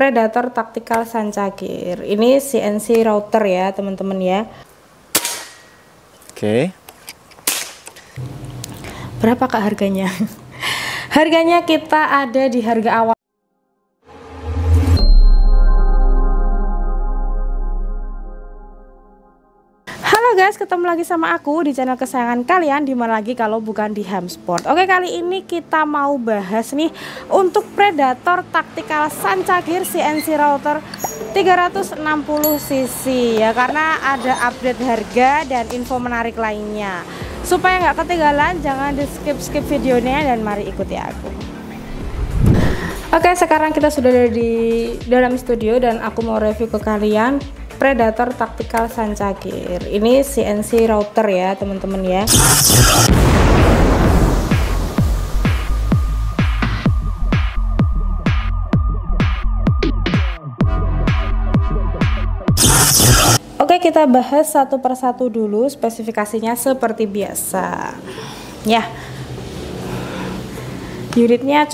Predator Tactical Sancagr. Ini CNC router ya teman-teman ya. Oke. Berapa kak harganya? Harganya kita ada di harga awal. Halo guys, ketemu lagi sama aku di channel kesayangan kalian, dimana lagi kalau bukan di Hamsport. Oke, kali ini kita mau bahas nih untuk Predator Tactical Sancagr CNC router 360cc ya, karena ada update harga dan info menarik lainnya. Supaya nggak ketinggalan, jangan di skip videonya dan mari ikuti aku. Oke, sekarang kita sudah ada di dalam studio dan aku mau review ke kalian Predator Tactical Sancagr. Ini CNC router ya teman-teman ya. Oke, kita bahas satu persatu dulu spesifikasinya seperti biasa. Ya, unitnya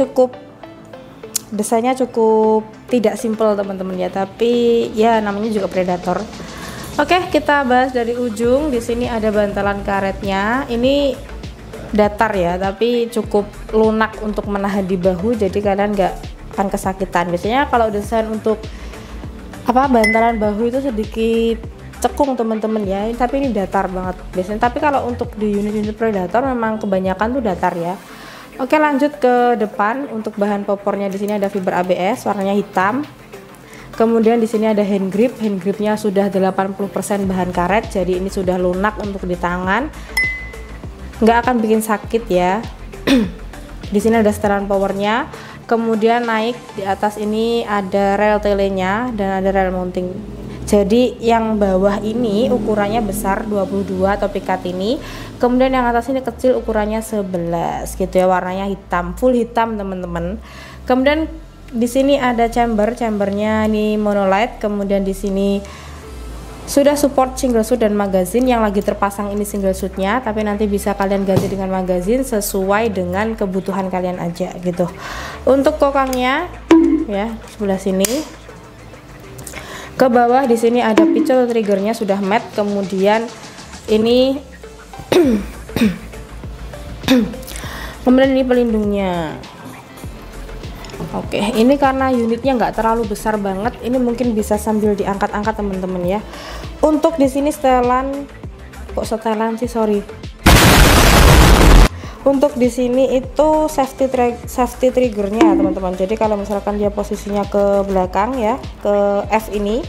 desainnya cukup tidak simple teman-teman ya, tapi ya namanya juga Predator. Oke, kita bahas dari ujung. Di sini ada bantalan karetnya. Ini datar ya, tapi cukup lunak untuk menahan di bahu, jadi kalian nggak akan kesakitan. Biasanya kalau desain untuk bantalan bahu itu sedikit cekung teman-teman ya, tapi ini datar banget biasanya. Tapi kalau untuk di unit-unit Predator memang kebanyakan tuh datar ya. Oke, lanjut ke depan. Untuk bahan popornya di sini ada fiber ABS warnanya hitam. Kemudian di sini ada hand grip. Hand gripnya sudah 80% bahan karet, jadi ini sudah lunak untuk di tangan. Nggak akan bikin sakit ya. Di sini ada setelan powernya. Kemudian naik di atas ini ada rel telenya dan ada rel mounting. Jadi yang bawah ini ukurannya besar 22 atau pikat ini. Kemudian yang atas ini kecil ukurannya 11 gitu ya, warnanya hitam, full hitam teman-teman. Kemudian di sini ada chambernya ini monolight. Kemudian di sini sudah support single shoot dan magazine. Yang lagi terpasang ini single shootnya, tapi nanti bisa kalian ganti dengan magazine sesuai dengan kebutuhan kalian aja gitu. Untuk kokangnya ya sebelah sini. Ke bawah di sini ada pistol triggernya sudah matte. Kemudian ini kemudian ini pelindungnya. Oke, ini karena unitnya nggak terlalu besar banget, ini mungkin bisa sambil diangkat-angkat teman-teman ya. Untuk di sini untuk di sini itu safety triggernya teman-teman. Jadi kalau misalkan dia posisinya ke belakang ya, ke F ini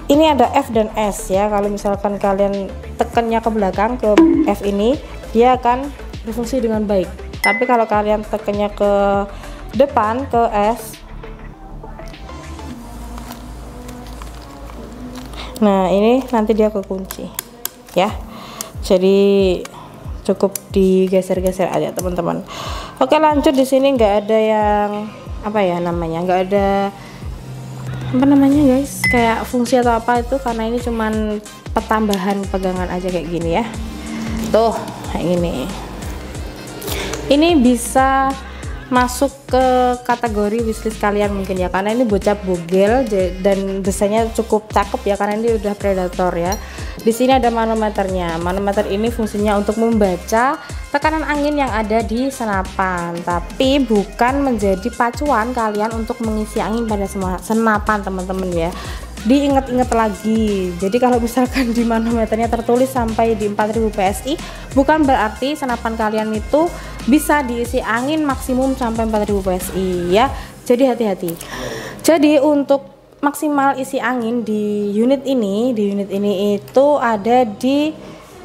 ada F dan S ya. Kalau misalkan kalian tekannya ke belakang ke F ini, dia akan berfungsi dengan baik. Tapi kalau kalian tekannya ke depan ke S, nah ini nanti dia kekunci ya. Jadi cukup digeser-geser aja teman-teman. Oke, lanjut. Di sini nggak ada yang nggak ada guys, kayak fungsi atau apa itu, karena ini cuman pertambahan pegangan aja kayak gini ya. Tuh kayak gini. Ini bisa masuk ke kategori wishlist kalian mungkin ya, karena ini bocah bogel dan desainnya cukup cakep ya, karena ini udah Predator ya. Di sini ada manometernya. Manometer ini fungsinya untuk membaca tekanan angin yang ada di senapan, tapi bukan menjadi pacuan kalian untuk mengisi angin pada semua senapan teman-teman ya. Diingat-ingat lagi. Jadi kalau misalkan di manometernya tertulis sampai di 4000 PSI, bukan berarti senapan kalian itu bisa diisi angin maksimum sampai 4000 PSI ya. Jadi hati-hati. Jadi untuk maksimal isi angin di unit ini itu ada di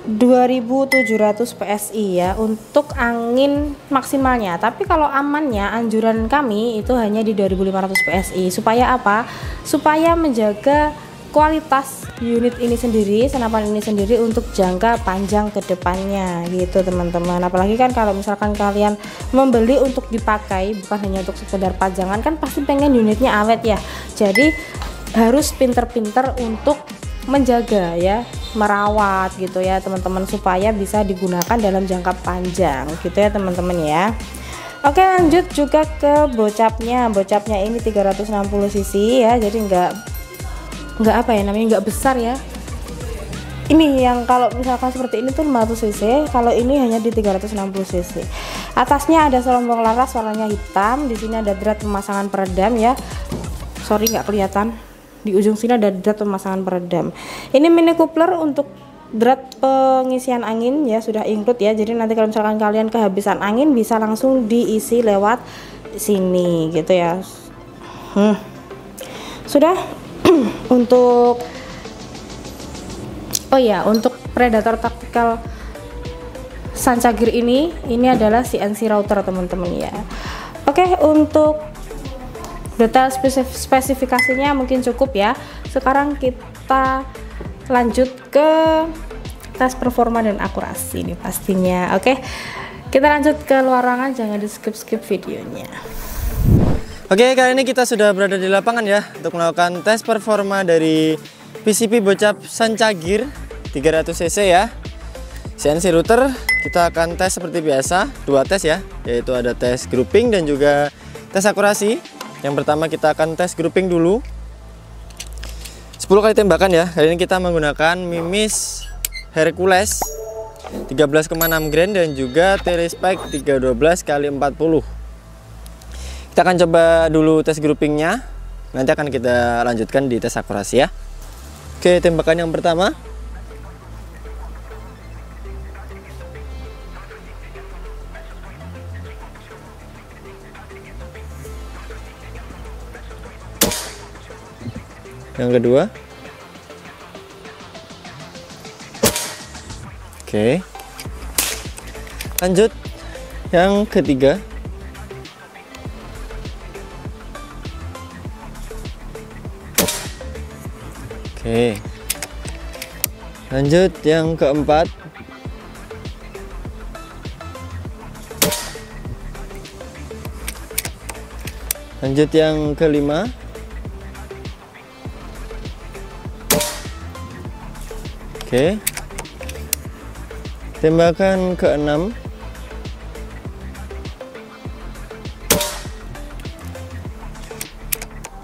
2700 PSI ya untuk angin maksimalnya. Tapi kalau amannya, anjuran kami itu hanya di 2500 PSI. Supaya apa? Supaya menjaga kualitas unit ini sendiri, senapan ini sendiri untuk jangka panjang ke depannya gitu teman-teman. Apalagi kan kalau misalkan kalian membeli untuk dipakai, bukan hanya untuk sekedar pajangan, kan pasti pengen unitnya awet ya. Jadi harus pinter-pinter untuk menjaga ya, merawat gitu ya teman-teman, supaya bisa digunakan dalam jangka panjang gitu ya teman-teman ya. Oke, lanjut juga ke bocapnya. Bocapnya ini 360 cc ya, jadi nggak apa ya namanya, nggak besar ya. Ini yang kalau misalkan seperti ini tuh 500 cc, kalau ini hanya di 360 cc. Atasnya ada selombong laras warnanya hitam. Di sini ada drat pemasangan peredam ya. Sorry nggak kelihatan. Di ujung sini ada drat pemasangan peredam. Ini mini coupler untuk drat pengisian angin ya, sudah include ya. Jadi nanti kalau misalkan kalian kehabisan angin bisa langsung diisi lewat sini gitu ya. Sudah. Untuk oh ya, untuk Predator Tactical Sancagir ini adalah CNC router teman-teman ya. Oke, untuk detail spesifikasinya mungkin cukup ya. Sekarang kita lanjut ke tes performa dan akurasi ini pastinya. Oke, kita lanjut ke luar ruangan, jangan di skip videonya. Oke, kali ini kita sudah berada di lapangan ya untuk melakukan tes performa dari PCP bocap Sancagir 300 cc ya. CNC router kita akan tes seperti biasa, 2 tes ya, yaitu ada tes grouping dan juga tes akurasi. Yang pertama kita akan tes grouping dulu, 10 kali tembakan ya. Kali ini kita menggunakan Mimis Hercules 13,6 grain dan juga T-Respect 312 kali 40. Kita akan coba dulu tes groupingnya, nanti akan kita lanjutkan di tes akurasi ya. Oke, tembakan yang pertama. Yang kedua. Oke. Lanjut yang ketiga. Oke. Lanjut yang keempat. Lanjut yang kelima. Oke. Tembakan ke-6.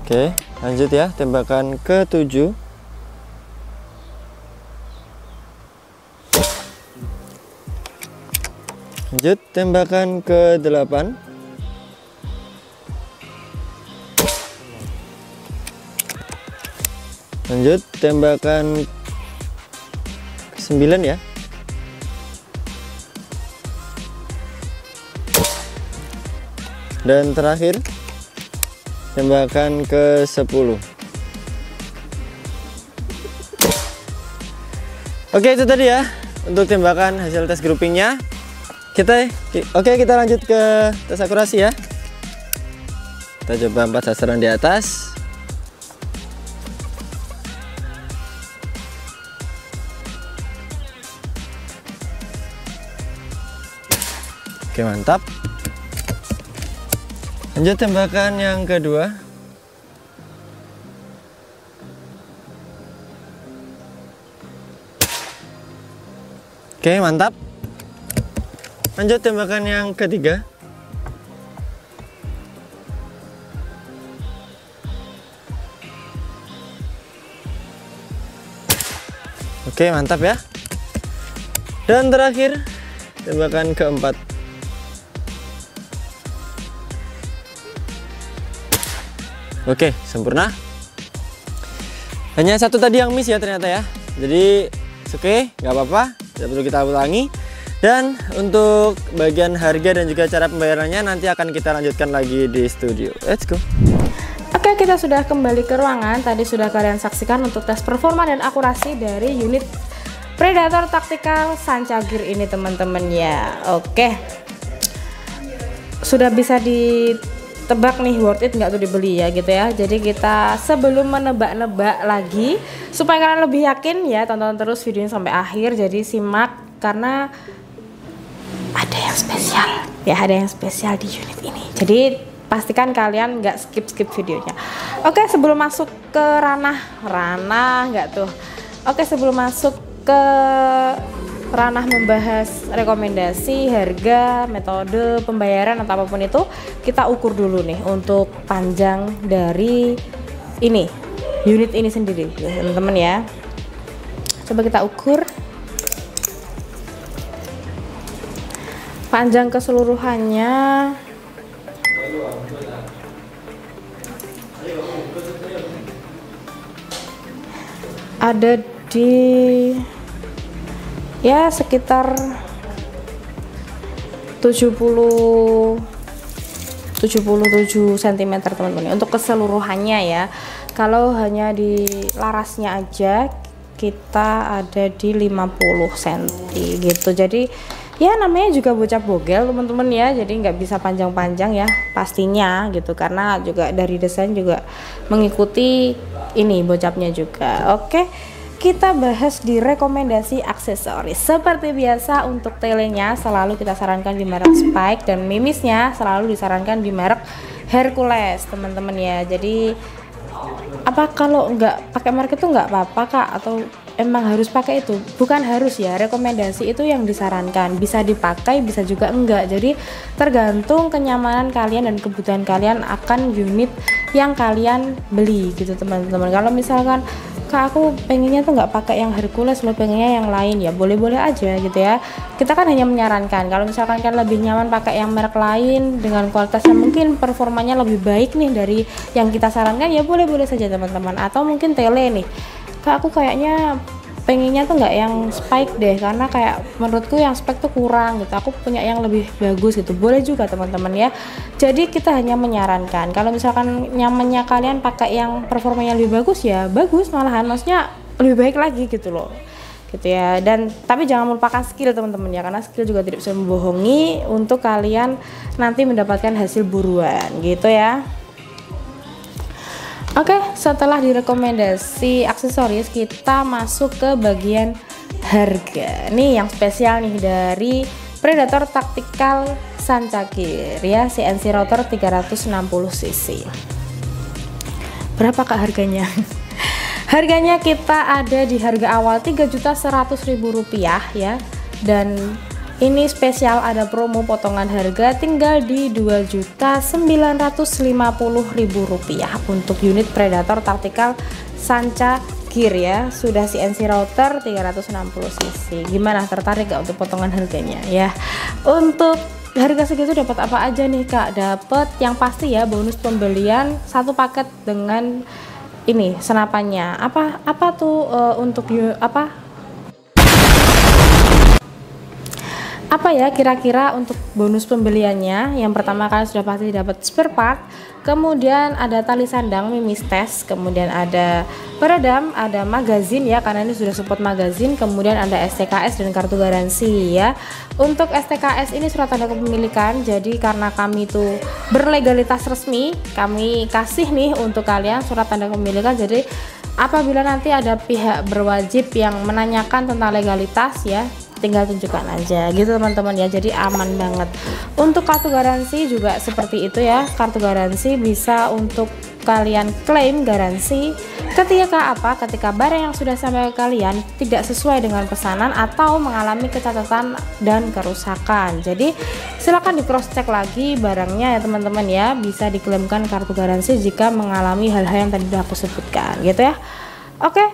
Oke, lanjut ya, tembakan ke-7. Lanjut tembakan ke-8. Lanjut tembakan 9 ya. Dan terakhir tembakan ke-10. Oke, itu tadi ya untuk tembakan hasil tes groupingnya. Kita lanjut ke tes akurasi ya. Kita coba 4 sasaran di atas. Oke, mantap. Lanjut tembakan yang kedua. Oke, mantap. Lanjut tembakan yang ketiga. Oke, mantap ya. Dan terakhir tembakan keempat. Oke, sempurna. Hanya satu tadi yang miss ya ternyata ya. Jadi oke, nggak apa-apa, tidak perlu kita ulangi. Dan untuk bagian harga dan juga cara pembayarannya nanti akan kita lanjutkan lagi di studio. Let's go. Oke, kita sudah kembali ke ruangan. Tadi sudah kalian saksikan untuk tes performa dan akurasi dari unit Predator Tactical Sancagir ini teman-teman ya. Oke, sudah bisa ditebak nih worth it nggak tuh dibeli ya gitu ya. Jadi kita sebelum menebak-nebak lagi supaya kalian lebih yakin ya, tonton terus videonya sampai akhir. Jadi simak karena ada yang spesial ya, ada yang spesial di unit ini. Jadi pastikan kalian nggak skip videonya. Oke, sebelum masuk ke ranah nggak tuh. Oke, sebelum masuk ke ranah membahas rekomendasi, harga, metode pembayaran atau apapun itu, kita ukur dulu nih untuk panjang dari ini unit ini sendiri ya teman-teman ya. Coba kita ukur panjang keseluruhannya ada di ya sekitar 77 cm teman-teman untuk keseluruhannya ya. Kalau hanya di larasnya aja kita ada di 50 cm gitu. Jadi ya namanya juga bocap bogel teman-teman ya, jadi nggak bisa panjang-panjang ya pastinya gitu, karena juga dari desain juga mengikuti ini bocapnya juga. Oke, kita bahas di rekomendasi aksesoris. Seperti biasa untuk telenya selalu kita sarankan di merek Spike, dan mimisnya selalu disarankan di merek Hercules teman-teman ya. Jadi apa kalau nggak pakai merek itu nggak apa-apa kak, atau emang harus pakai itu? Bukan harus ya, rekomendasi itu yang disarankan, bisa dipakai bisa juga enggak. Jadi tergantung kenyamanan kalian dan kebutuhan kalian akan unit yang kalian beli gitu teman-teman. Kalau misalkan kak aku pengennya tuh nggak pakai yang Hercules, lo pengennya yang lain, ya boleh-boleh aja gitu ya. Kita kan hanya menyarankan, kalau misalkan kan lebih nyaman pakai yang merek lain dengan kualitas yang mungkin performanya lebih baik nih dari yang kita sarankan, ya boleh-boleh saja teman-teman. Atau mungkin tele nih, kak aku kayaknya pengennya tuh nggak yang Spike deh, karena kayak menurutku yang Spike tuh kurang gitu, aku punya yang lebih bagus gitu, boleh juga teman-teman ya. Jadi kita hanya menyarankan, kalau misalkan nyamannya kalian pakai yang performanya lebih bagus, ya bagus, malahan maksudnya lebih baik lagi gitu loh gitu ya. Dan tapi jangan melupakan skill teman-teman ya, karena skill juga tidak bisa membohongi untuk kalian nanti mendapatkan hasil buruan gitu ya. Oke, setelah direkomendasi aksesoris, kita masuk ke bagian harga. Nih yang spesial nih dari Predator Tactical Sancagir ya, CNC router 360 cc. Berapa kak harganya? Harganya kita ada di harga awal Rp3.100.000 ya, dan ini spesial ada promo potongan harga tinggal di Rp2.950.000 untuk unit Predator Tactical Sancagir ya, sudah CNC router 360 cc. Gimana, tertarik gak untuk potongan harganya ya? Untuk harga segitu dapat apa aja nih kak? Dapat yang pasti ya bonus pembelian satu paket dengan ini senapannya. Apa tuh untuk apa ya kira-kira untuk bonus pembeliannya? Yang pertama kalian sudah pasti dapat spare part, kemudian ada tali sandang mimis tes, kemudian ada peredam, ada magazin ya, karena ini sudah support magazin, kemudian ada STKS dan kartu garansi ya. Untuk STKS ini surat tanda kepemilikan, jadi karena kami itu berlegalitas resmi, kami kasih nih untuk kalian surat tanda kepemilikan. Jadi apabila nanti ada pihak berwajib yang menanyakan tentang legalitas ya, tinggal tunjukkan aja gitu teman-teman ya, jadi aman banget. Untuk kartu garansi juga seperti itu ya, kartu garansi bisa untuk kalian klaim garansi ketika barang yang sudah sampai ke kalian tidak sesuai dengan pesanan atau mengalami kecacatan dan kerusakan. Jadi silahkan di cross check lagi barangnya ya teman-teman ya, bisa diklaimkan kartu garansi jika mengalami hal-hal yang tadi aku sebutkan gitu ya. Oke,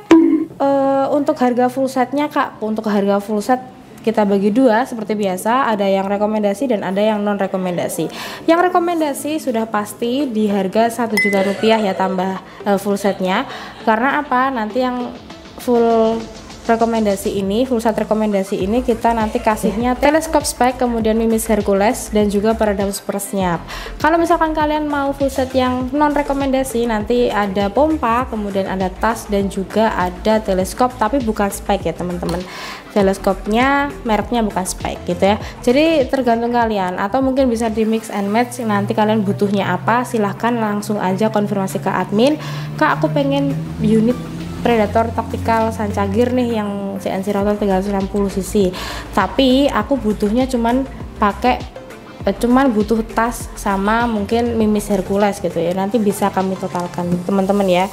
untuk harga full setnya kak, untuk harga full set kita bagi dua seperti biasa, ada yang rekomendasi dan ada yang non rekomendasi. Yang rekomendasi sudah pasti di harga Rp1 juta ya tambah full setnya. Karena apa? Nanti yang full rekomendasi ini, full set rekomendasi ini kita nanti kasihnya teleskop Spike, kemudian mimis Hercules dan juga peredam super senyap. Kalau misalkan kalian mau full set yang non rekomendasi, nanti ada pompa, kemudian ada tas dan juga ada teleskop, tapi bukan Spike ya teman-teman. Teleskopnya mereknya bukan Spike gitu ya. Jadi tergantung kalian, atau mungkin bisa di mix and match, nanti kalian butuhnya apa silahkan langsung aja konfirmasi ke admin. Kak aku pengen unit Predator Tactical Sancagir nih yang CNC router 360 cc, tapi aku butuhnya cuman butuh tas sama mungkin mimis Hercules gitu ya, nanti bisa kami totalkan teman-teman ya.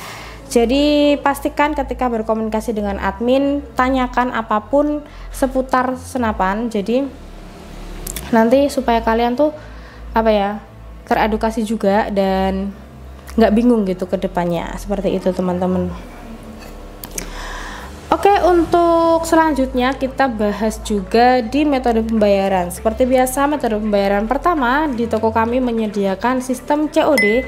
Jadi pastikan ketika berkomunikasi dengan admin, tanyakan apapun seputar senapan. Jadi nanti supaya kalian tuh teredukasi juga dan nggak bingung gitu ke depannya, seperti itu teman-teman. Oke, untuk selanjutnya kita bahas juga di metode pembayaran. Seperti biasa, metode pembayaran pertama di toko kami menyediakan sistem COD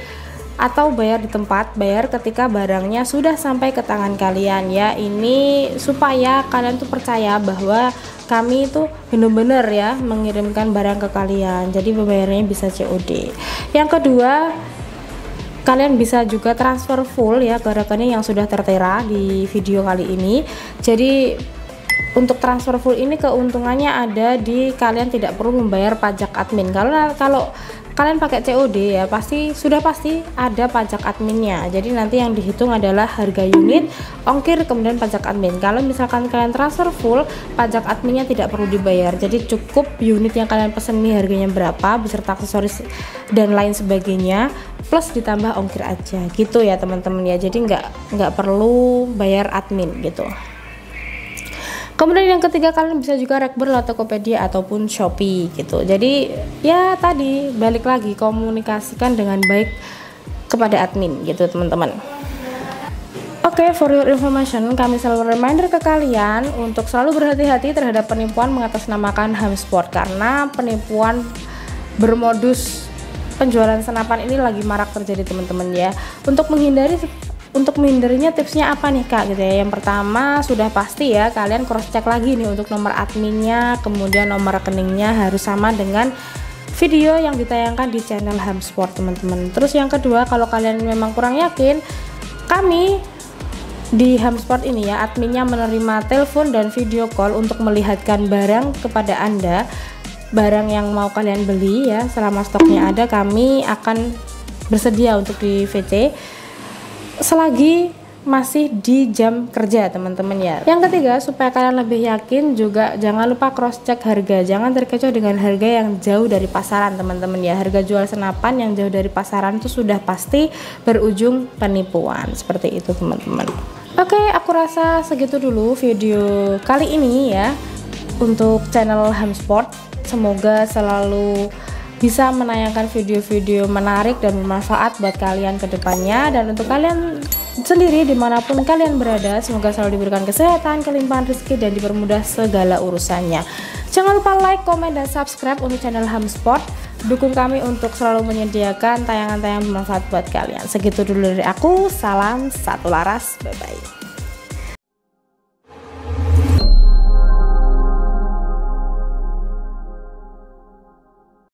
atau bayar di tempat, bayar ketika barangnya sudah sampai ke tangan kalian ya. Ini supaya kalian tuh percaya bahwa kami itu benar-benar ya mengirimkan barang ke kalian. Jadi pembayarannya bisa COD. Yang kedua, kalian bisa juga transfer full ya ke rekening yang sudah tertera di video kali ini. Jadi untuk transfer full ini keuntungannya ada di kalian tidak perlu membayar pajak admin. Kalau kalian pakai COD ya pasti ada pajak adminnya. Jadi nanti yang dihitung adalah harga unit, ongkir, kemudian pajak admin. Kalau misalkan kalian transfer full, pajak adminnya tidak perlu dibayar. Jadi cukup unit yang kalian pesen ini harganya berapa beserta aksesoris dan lain sebagainya, plus ditambah ongkir aja gitu ya teman-teman ya. Jadi nggak perlu bayar admin gitu. Kemudian yang ketiga, kalian bisa juga rekber Tokopedia ataupun Shopee gitu. Jadi ya tadi balik lagi, komunikasikan dengan baik kepada admin gitu teman-teman. Oke, for your information, kami selalu reminder ke kalian untuk selalu berhati-hati terhadap penipuan mengatasnamakan HAMSport, karena penipuan bermodus penjualan senapan ini lagi marak terjadi teman-teman ya. Untuk menghindarinya tipsnya apa nih Kak gitu ya. Yang pertama sudah pasti ya kalian cross check lagi nih untuk nomor adminnya, kemudian nomor rekeningnya harus sama dengan video yang ditayangkan di channel HAMSport teman-teman. Terus yang kedua, kalau kalian memang kurang yakin, kami di HAMSport ini ya adminnya menerima telepon dan video call untuk melihatkan barang kepada Anda. Barang yang mau kalian beli ya, selama stoknya ada kami akan bersedia untuk di VC selagi masih di jam kerja teman-teman ya. Yang ketiga, supaya kalian lebih yakin juga jangan lupa cross check harga. Jangan terkecoh dengan harga yang jauh dari pasaran teman-teman ya. Harga jual senapan yang jauh dari pasaran itu sudah pasti berujung penipuan, seperti itu teman-teman. Oke, aku rasa segitu dulu video kali ini ya untuk channel HAMSport. Semoga selalu bisa menayangkan video-video menarik dan bermanfaat buat kalian ke depannya. Dan untuk kalian sendiri dimanapun kalian berada, semoga selalu diberikan kesehatan, kelimpahan rezeki, dan dipermudah segala urusannya. Jangan lupa like, komen, dan subscribe untuk channel HAMSport. Dukung kami untuk selalu menyediakan tayangan-tayangan bermanfaat buat kalian. Segitu dulu dari aku, salam satu laras, bye-bye.